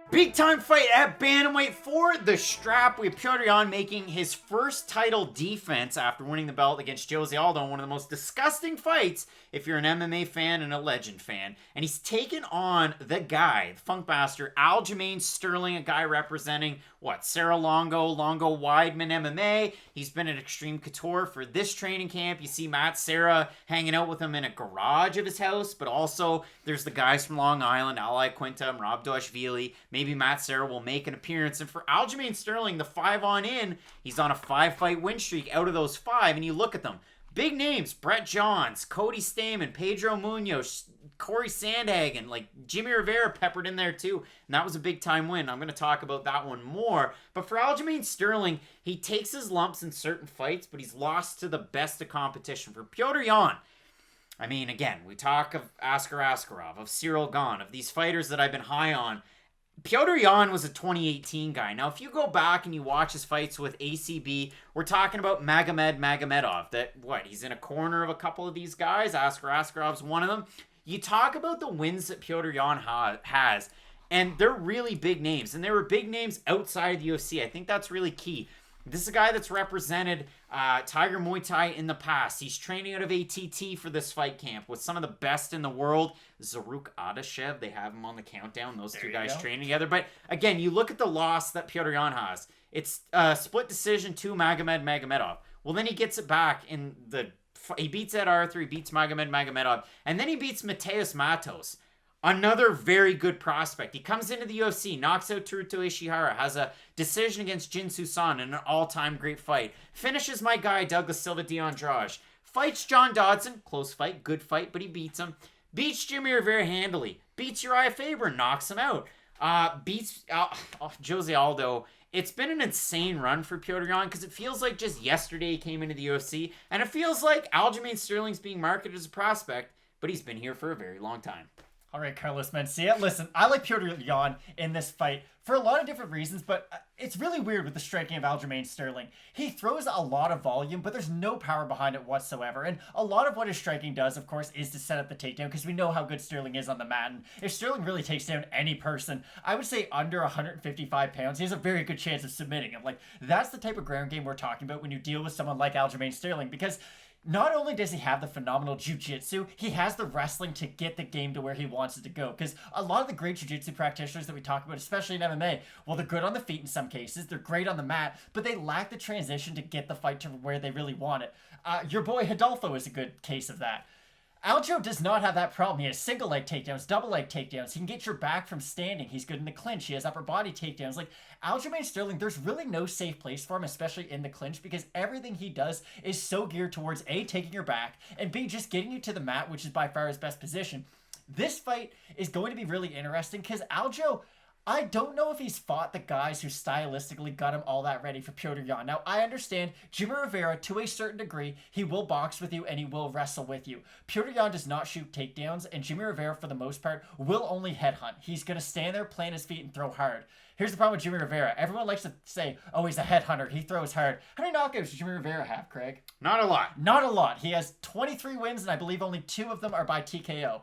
Big time fight at bantamweight for the strap. We have Petr Yan making his first title defense after winning the belt against Jose Aldo in one of the most disgusting fights if you're an MMA fan and a Legend fan. And he's taken on the guy, the Funkmaster, Aljamain Sterling, a guy representing, Sarah Longo Weidman MMA. He's been at Extreme Couture for this training camp. You see Matt Serra hanging out with him in a garage of his house, but also there's the guys from Long Island, Ali Quinta, Rob Doshvili. Maybe Matt Serra will make an appearance. And for Aljamain Sterling, the 5 on in, he's on a 5-fight win streak out of those 5. And you look at them. Big names, Brett Johns, Cody Stamann, Pedro Munoz, Corey Sandhagen, like Jimmy Rivera peppered in there too. And that was a big time win. I'm going to talk about that one more. But for Aljamain Sterling, he takes his lumps in certain fights, but he's lost to the best of competition. For Petr Yan, I mean, again, we talk of Askarov, of Cyril Gane, of these fighters that I've been high on. Petr Yan was a 2018 guy. Now, if you go back and you watch his fights with ACB, we're talking about Magomedov. He's in a corner of a couple of these guys. Askarov's one of them. You talk about the wins that Petr Yan has, and they're really big names. And they were big names outside of the UFC. I think that's really key. This is a guy that's represented Tiger Muay Thai in the past. He's training out of ATT for this fight camp with some of the best in the world. Zaruk Adashev, they have him on the countdown. Those two guys training together. But again, you look at the loss that Petr Yan has. It's a split decision to Magomedov. Well, then he gets it back in he beats Ed Arthur, he beats Magomedov, and then he beats Mateus Matos. Another very good prospect. He comes into the UFC, knocks out Teruto Ishihara, has a decision against Jin Susan in an all-time great fight. Finishes my guy, Douglas Silva de Andrade. Fights John Dodson, close fight, good fight, but he beats him. Beats Jimmy Rivera handily. Beats Uriah Faber, knocks him out. Beats Jose Aldo. It's been an insane run for Petr Yan because it feels like just yesterday he came into the UFC, and it feels like Aljamain Sterling's being marketed as a prospect, but he's been here for a very long time. All right, Carlos Mencia. Listen, I like Petr Yan in this fight for a lot of different reasons, but it's really weird with the striking of Aljamain Sterling. He throws a lot of volume, but there's no power behind it whatsoever. And a lot of what his striking does, of course, is to set up the takedown because we know how good Sterling is on the mat. And if Sterling really takes down any person, I would say under 155 pounds, he has a very good chance of submitting him. Like, that's the type of ground game we're talking about when you deal with someone like Aljamain Sterling, because not only does he have the phenomenal jiu-jitsu, he has the wrestling to get the game to where he wants it to go. Because a lot of the great jiu-jitsu practitioners that we talk about, especially in MMA, well, they're good on the feet in some cases, they're great on the mat, but they lack the transition to get the fight to where they really want it. Your boy Hidalgo is a good case of that. Aljo does not have that problem. He has single leg takedowns, double leg takedowns. He can get your back from standing. He's good in the clinch. He has upper body takedowns. Like, Aljamain Sterling, there's really no safe place for him, especially in the clinch, because everything he does is so geared towards A, taking your back, and B, just getting you to the mat, which is by far his best position. This fight is going to be really interesting because Aljo, I don't know if he's fought the guys who stylistically got him all that ready for Petr Yan. Now, I understand Jimmy Rivera, to a certain degree, he will box with you and he will wrestle with you. Petr Yan does not shoot takedowns, and Jimmy Rivera, for the most part, will only headhunt. He's going to stand there, plant his feet, and throw hard. Here's the problem with Jimmy Rivera. Everyone likes to say, oh, he's a headhunter. He throws hard. How many knockouts does Jimmy Rivera have, Craig? Not a lot. Not a lot. He has 23 wins, and I believe only 2 of them are by TKO.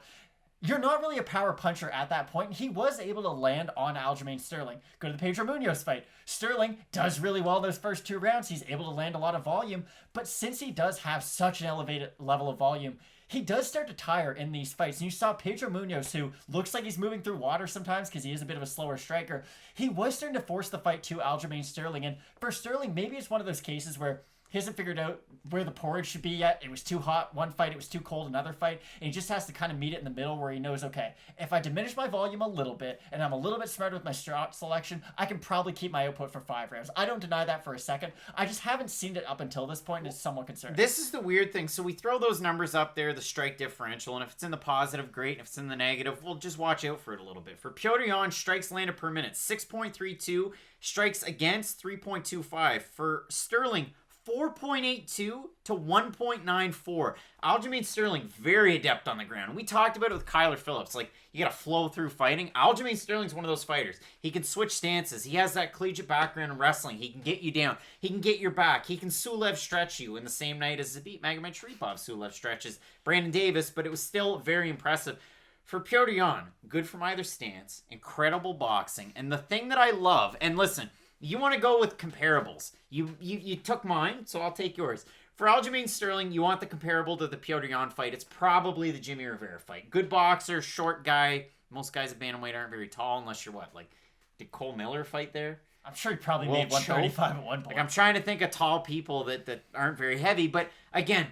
You're not really a power puncher at that point. He was able to land on Aljamain Sterling. Go to the Pedro Munoz fight. Sterling does really well in those first 2 rounds. He's able to land a lot of volume. But since he does have such an elevated level of volume, he does start to tire in these fights. And you saw Pedro Munoz, who looks like he's moving through water sometimes because he is a bit of a slower striker. He was starting to force the fight to Aljamain Sterling. And for Sterling, maybe it's one of those cases where he hasn't figured out where the porridge should be yet. It was too hot one fight, it was too cold another fight, and he just has to kind of meet it in the middle where he knows, okay, if I diminish my volume a little bit and I'm a little bit smarter with my shot selection, I can probably keep my output for 5 rounds. I don't deny that for a second. I just haven't seen it up until this point, and it's somewhat concerning. This is the weird thing. So we throw those numbers up there, the strike differential, and if it's in the positive, great. And if it's in the negative, we'll just watch out for it a little bit. For Petr Yan, strikes landed per minute, 6.32. Strikes against, 3.25. For Sterling, 4.82 to 1.94. Aljamain Sterling, very adept on the ground. And we talked about it with Kyler Phillips. Like, you got to flow through fighting. Aljamain Sterling's one of those fighters. He can switch stances. He has that collegiate background in wrestling. He can get you down. He can get your back. He can Sulev stretch you in the same night as Zabit Magomedsharipov Sulev stretches Brandon Davis, but it was still very impressive. For Petr Yan, good from either stance, incredible boxing, and the thing that I love, and listen, you want to go with comparables. You took mine, so I'll take yours. For Aljamain Sterling, you want the comparable to the Petr Yan fight. It's probably the Jimmy Rivera fight. Good boxer, short guy. Most guys at bantamweight aren't very tall unless you're what? Like, did Cole Miller fight there? I'm sure he probably made 135 at one point. Like, I'm trying to think of tall people that aren't very heavy. But again,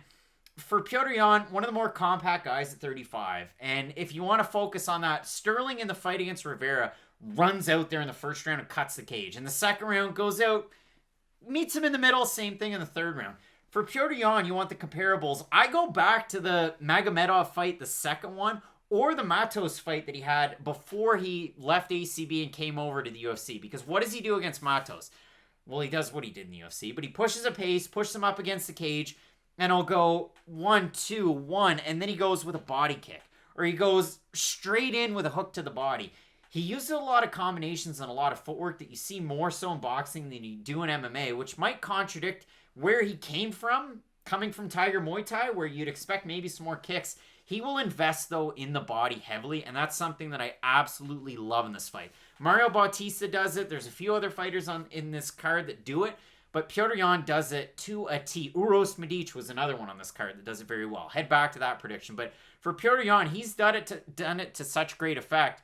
for Petr Yan, one of the more compact guys at 35. And if you want to focus on that, Sterling in the fight against Rivera runs out there in the first round and cuts the cage. In the second round, goes out, meets him in the middle, same thing in the third round. For Petr Yan, you want the comparables. I go back to the Magomedov fight, the second one, or the Matos fight that he had before he left ACB and came over to the UFC. Because what does he do against Matos? Well, he does what he did in the UFC, but he pushes a pace, pushes him up against the cage, and he'll go 1, 2, 1, and then he goes with a body kick. Or he goes straight in with a hook to the body. He uses a lot of combinations and a lot of footwork that you see more so in boxing than you do in MMA, which might contradict where he came from, coming from Tiger Muay Thai, where you'd expect maybe some more kicks. He will invest, though, in the body heavily, and that's something that I absolutely love in this fight. Mario Bautista does it. There's a few other fighters in this card that do it, but Petr Yan does it to a T. Uros Medic was another one on this card that does it very well. Head back to that prediction. But for Petr Yan, he's done it to such great effect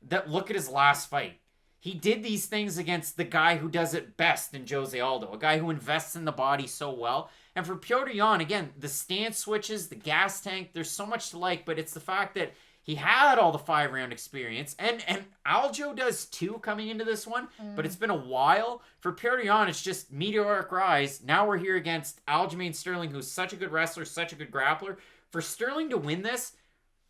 that look at his last fight. He did these things against the guy who does it best in Jose Aldo, a guy who invests in the body so well. And for Petr Yan, again, the stance switches, the gas tank, there's so much to like, but it's the fact that he had all the 5-round experience, and Aljo does too coming into this one, but it's been a while. For Petr Yan, it's just meteoric rise. Now we're here against Aljamain Sterling, who's such a good wrestler, such a good grappler. For Sterling to win this,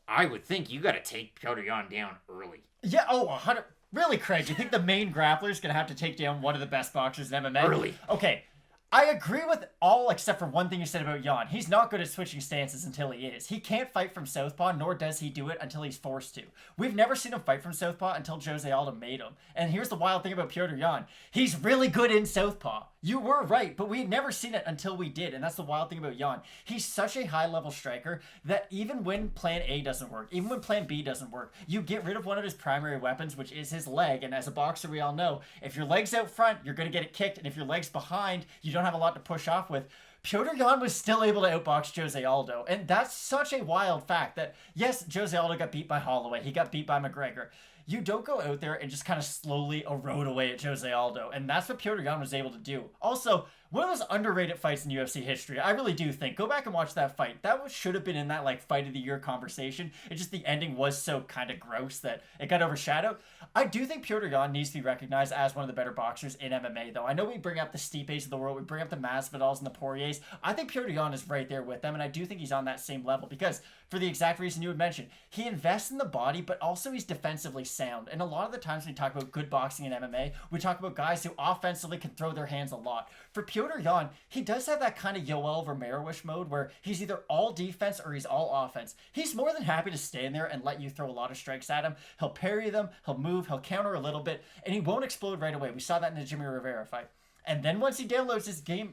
I would think you got to take Petr Yan down early. Yeah, 100. Really, Craig, do you think the main grappler is going to have to take down one of the best boxers in MMA? Early. Okay, I agree with all except for one thing you said about Yan. He's not good at switching stances until he is. He can't fight from southpaw, nor does he do it until he's forced to. We've never seen him fight from southpaw until Jose Aldo made him. And here's the wild thing about Petr Yan. He's really good in southpaw. You were right, but we had never seen it until we did, and that's the wild thing about Yan. He's such a high-level striker that even when plan A doesn't work, even when plan B doesn't work, you get rid of one of his primary weapons, which is his leg, and as a boxer, we all know, if your leg's out front, you're going to get it kicked, and if your leg's behind, you don't have a lot to push off with. Petr Yan was still able to outbox Jose Aldo, and that's such a wild fact that, yes, Jose Aldo got beat by Holloway, he got beat by McGregor. You don't go out there and just kind of slowly erode away at Jose Aldo. And that's what Petr Yan was able to do. Also, one of those underrated fights in UFC history. I really do think. Go back and watch that fight. That should have been in that fight of the year conversation. It's just the ending was so kind of gross that it got overshadowed. I do think Petr Yan needs to be recognized as one of the better boxers in MMA, though. I know we bring up the Stipes of the world. We bring up the Masvidals and the Poiriers. I think Petr Yan is right there with them, and I do think he's on that same level because, for the exact reason you had mentioned, he invests in the body, but also he's defensively sound. And a lot of the times when we talk about good boxing in MMA, we talk about guys who offensively can throw their hands a lot. For Petr Yan, he does have that kind of Yoel Romero-ish mode where he's either all defense or he's all offense. He's more than happy to stand there and let you throw a lot of strikes at him. He'll parry them, he'll move, he'll counter a little bit, and he won't explode right away. We saw that in the Jimmy Rivera fight. And then once he downloads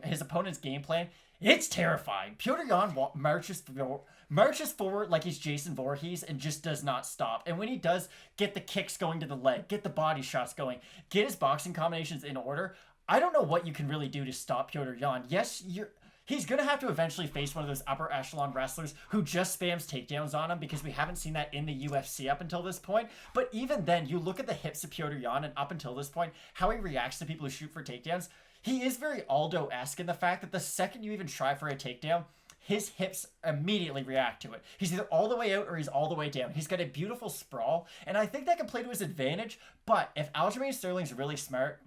his opponent's game plan, it's terrifying. Petr Yan marches forward like he's Jason Voorhees and just does not stop. And when he does get the kicks going to the leg, get the body shots going, get his boxing combinations in order, I don't know what you can really do to stop Petr Yan. Yes, he's going to have to eventually face one of those upper echelon wrestlers who just spams takedowns on him because we haven't seen that in the UFC up until this point. But even then, you look at the hips of Petr Yan and up until this point, how he reacts to people who shoot for takedowns. He is very Aldo-esque in the fact that the second you even try for a takedown, his hips immediately react to it. He's either all the way out or he's all the way down. He's got a beautiful sprawl, and I think that can play to his advantage. But if Aljamain Sterling's really smart,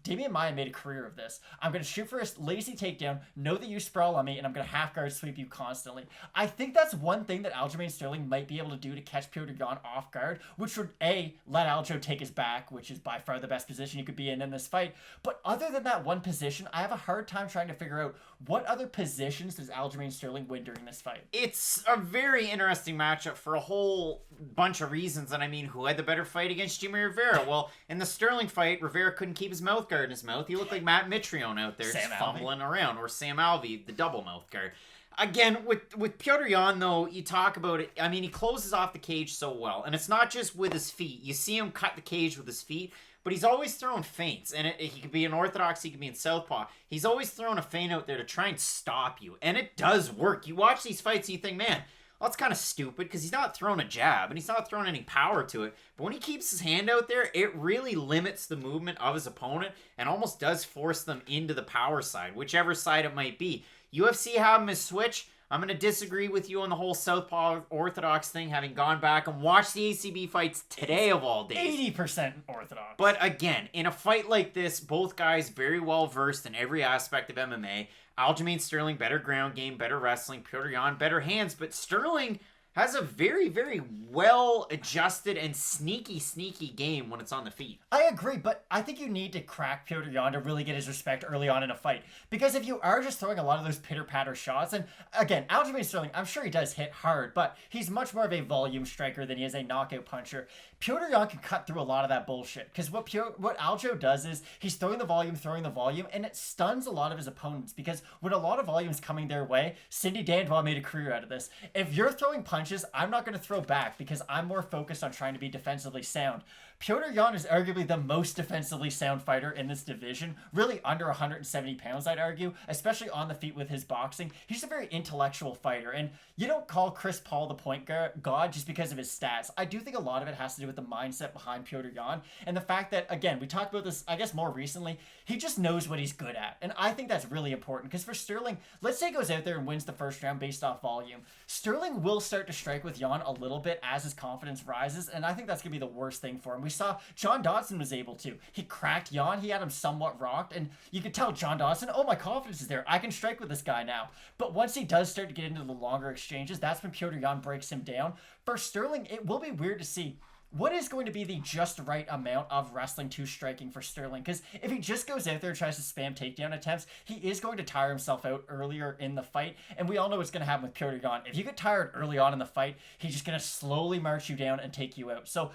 Damian Maia made a career of this. I'm going to shoot for a lazy takedown, know that you sprawl on me, and I'm going to half-guard sweep you constantly. I think that's one thing that Aljamain Sterling might be able to do to catch Petr Yan off guard, which would, A, let Aljo take his back, which is by far the best position you could be in this fight. But other than that one position, I have a hard time trying to figure out what other positions does Aljamain Sterling win during this fight. It's a very interesting matchup for a whole bunch of reasons. And I mean, who had the better fight against Jimmy Rivera? Well, in the Sterling fight, Rivera couldn't keep his mouth guard in his mouth. He looked like Matt Mitrione out there, just fumbling around, or Sam Alvey, the double mouth guard. Again, with Petr Yan, though, you talk about it. I mean, he closes off the cage so well. And it's not just with his feet. You see him cut the cage with his feet, but he's always throwing feints. And he could be in orthodox, he could be in southpaw. He's always throwing a feint out there to try and stop you. And it does work. You watch these fights and you think, man, well, that's kind of stupid because he's not throwing a jab and he's not throwing any power to it. But when he keeps his hand out there, it really limits the movement of his opponent and almost does force them into the power side, whichever side it might be. UFC have him as switch. I'm going to disagree with you on the whole southpaw orthodox thing, having gone back and watched the ACB fights today of all days. 80% orthodox. But again, in a fight like this, both guys very well versed in every aspect of MMA. Aljamain Sterling, better ground game, better wrestling. Petr Yan, better hands. But Sterling has a very, very well-adjusted and sneaky game when it's on the feet. I agree, but I think you need to crack Petr Yan to really get his respect early on in a fight. Because if you are just throwing a lot of those pitter-patter shots, and again, Aljamain Sterling, I'm sure he does hit hard, but he's much more of a volume striker than he is a knockout puncher. Petr Yan can cut through a lot of that bullshit. Because what Aljo does is he's throwing the volume, and it stuns a lot of his opponents. Because when a lot of volume is coming their way, Cindy Dandois made a career out of this. If you're throwing punches, I'm not going to throw back because I'm more focused on trying to be defensively sound. Petr Yan is arguably the most defensively sound fighter in this division, really under 170 pounds, I'd argue, especially on the feet with his boxing. He's a very intellectual fighter, and you don't call Chris Paul the point god just because of his stats. I do think a lot of it has to do with the mindset behind Petr Yan, and the fact that, again, we talked about this, I guess, more recently, he just knows what he's good at, and I think that's really important, because for Sterling, let's say he goes out there and wins the first round based off volume. Sterling will start to strike with Yan a little bit as his confidence rises, and I think that's going to be the worst thing for him. We saw John Dodson was able to. He cracked Yan. He had him somewhat rocked, and you could tell John Dodson, oh, my confidence is there. I can strike with this guy now. But once he does start to get into the longer exchanges, that's when Petr Yan breaks him down. For Sterling, it will be weird to see what is going to be the just right amount of wrestling to striking for Sterling. Because if he just goes out there and tries to spam takedown attempts, he is going to tire himself out earlier in the fight. And we all know what's going to happen with Petr Yan. If you get tired early on in the fight, he's just going to slowly march you down and take you out. So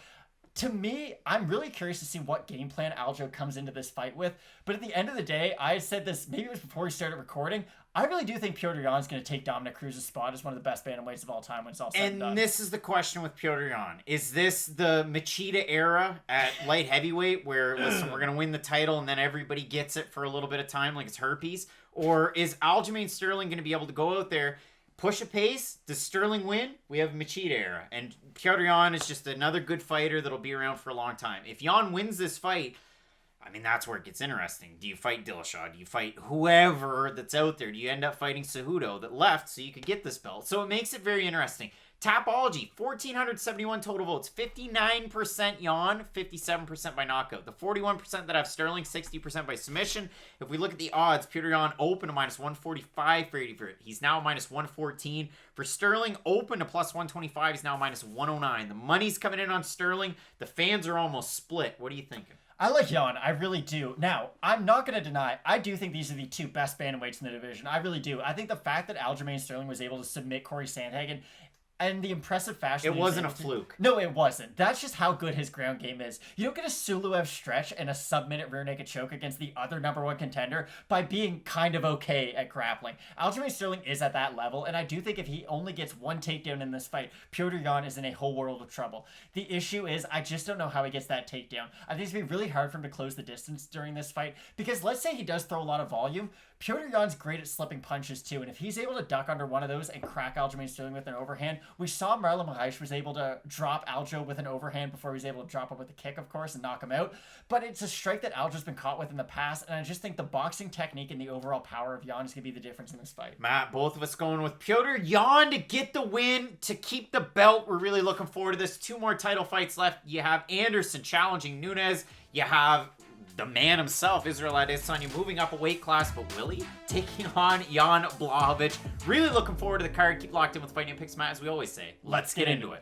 to me, I'm really curious to see what game plan Aljo comes into this fight with. But at the end of the day, I said this, maybe it was before we started recording, I really do think Petr Yan is going to take Dominick Cruz's spot as one of the best bantamweights of all time when it's all said and done. And this is the question with Petr Yan. Is this the Machida era at light heavyweight where, listen, we're going to win the title and then everybody gets it for a little bit of time like it's herpes? Or is Aljamain Sterling going to be able to go out there, push a pace? Does Sterling win? We have Machida era. And Petr Yan is just another good fighter that'll be around for a long time. If Yan wins this fight, I mean, that's where it gets interesting. Do you fight Dillashaw? Do you fight whoever that's out there? Do you end up fighting Cejudo that left so you could get this belt? So it makes it very interesting. Tapology, 1,471 total votes. 59% Yan, 57% by knockout. The 41% that have Sterling, 60% by submission. If we look at the odds, Petr Yan open to -145 for 80 for it. He's now -114. For Sterling, open to +125. He's now -109. The money's coming in on Sterling. The fans are almost split. What are you thinking? I like Yan. I really do. Now, I'm not going to deny, I do think these are the two best bantamweights in the division. I really do. I think the fact that Aljamain Sterling was able to submit Corey Sandhagen and the impressive fashion. It wasn't a fluke. No, it wasn't. That's just how good his ground game is. You don't get a Suluev stretch and a sub-minute rear naked choke against the other #1 contender by being kind of okay at grappling. Aljamain Sterling is at that level, and I do think if he only gets one takedown in this fight, Petr Yan is in a whole world of trouble. The issue is, I just don't know how he gets that takedown. I think it's going to be really hard for him to close the distance during this fight, because let's say he does throw a lot of volume, Petr Yan's great at slipping punches too, and if he's able to duck under one of those and crack Aljamain Sterling with an overhand, we saw Marlon Moraes was able to drop Aljo with an overhand before he was able to drop him with a kick, of course, and knock him out. But it's a strike that Aljo's been caught with in the past, and I just think the boxing technique and the overall power of Yan is going to be the difference in this fight. Matt, both of us going with Petr Yan to get the win, to keep the belt. We're really looking forward to this. 2 more title fights left. You have Anderson challenging Nunes. You have the man himself, Israel Adesanya, moving up a weight class, but will he? Taking on Jan Blachowicz. Really looking forward to the card. Keep locked in with Fighting Picks, Matt. As we always say, let's get into it.